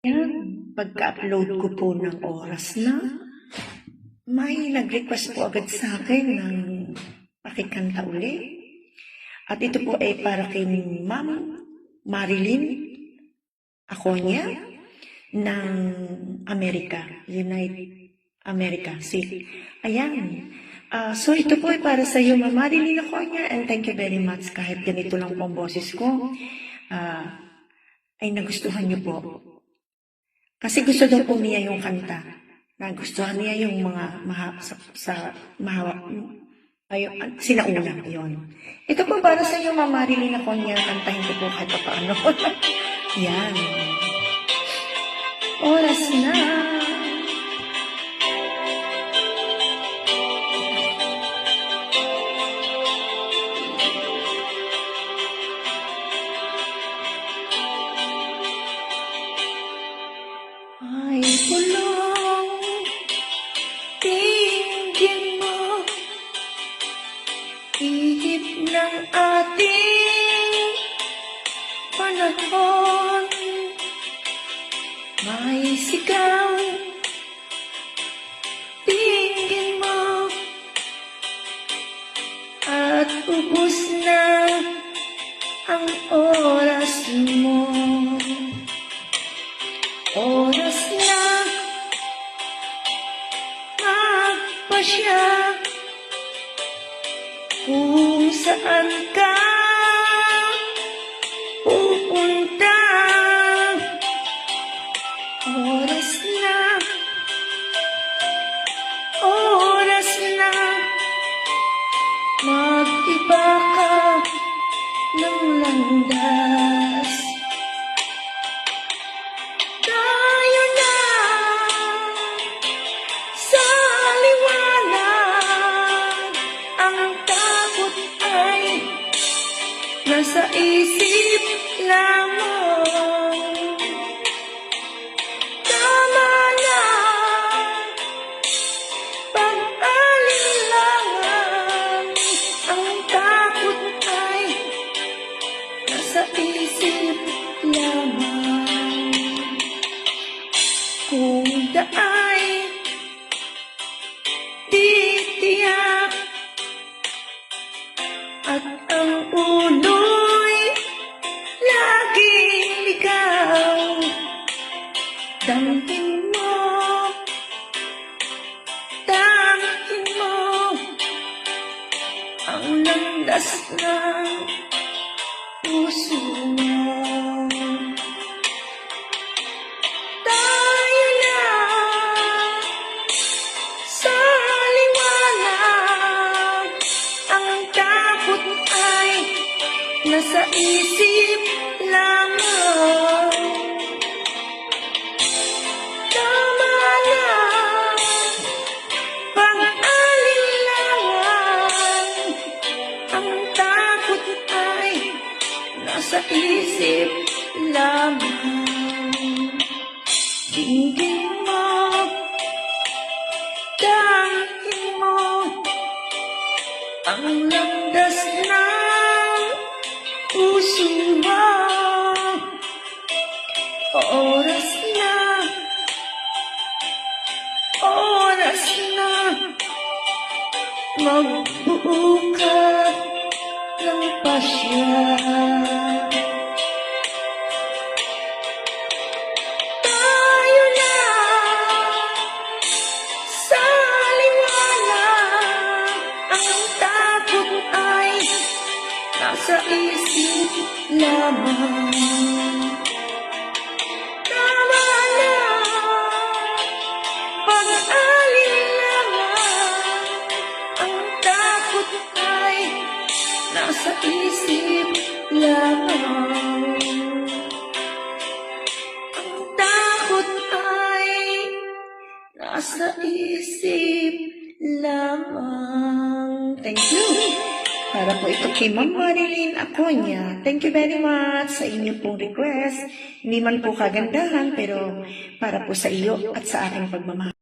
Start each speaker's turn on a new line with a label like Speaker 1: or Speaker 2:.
Speaker 1: Yan, pagka-upload ko po ng oras na, may nag-request po agad sa akin ng pakikanta uli. At ito po ay para kay Ma'am Marilyn Aconia ng Amerika, United America City. Ayan. So ito po ay para sa iyo, Ma'am Marilyn Aconia, and thank you very much. Kahit ganito lang po ang boses ko, ay nagustuhan niyo po. Kasi gusto daw po niya yung kanta. Nagustuhan niya yung mga sinauna. Yun. Ito po para sa iyo, Ma'am Marilyn Aconia. Kantahin ko po kahit pa paano. Yan. Oras na. Ay, pulong tingin mo, ihip ng ating panahon. May sigaw, tingin mo, at ubus na ang oras mo. Oras na magpasya kung saan ka pupunta. Oras na mag-iba ka ng landas. Nasa isip lamang, tama na pag-alinlangan. Ang takot ay nasa isip lamang. Kung daay titiyak at ang ulo'y laging ligaw, damhin mo ang landas ng puso mo. Tayo na sa liwanag, ang takot ay nasa isip lamang. Tama na pag-alinlangan, ang takot ay nasa isip lamang. Dinggin mo, damhin mo ang landas ng puso mo. Oras na magbuo ka ng pasya. Tayo na sa liwanag, ang takot ay nasa isip lamang. Tama na pag-alinlangan, ang takot ay nasa isip lamang. Ang takot ay nasa isip lamang. Thank you. Para po ito kay Ma'am Marilyn Aconia. Thank you very much sa inyo pong request. Hindi man po kagandahan, pero para po sa iyo at sa aking pagmamahal.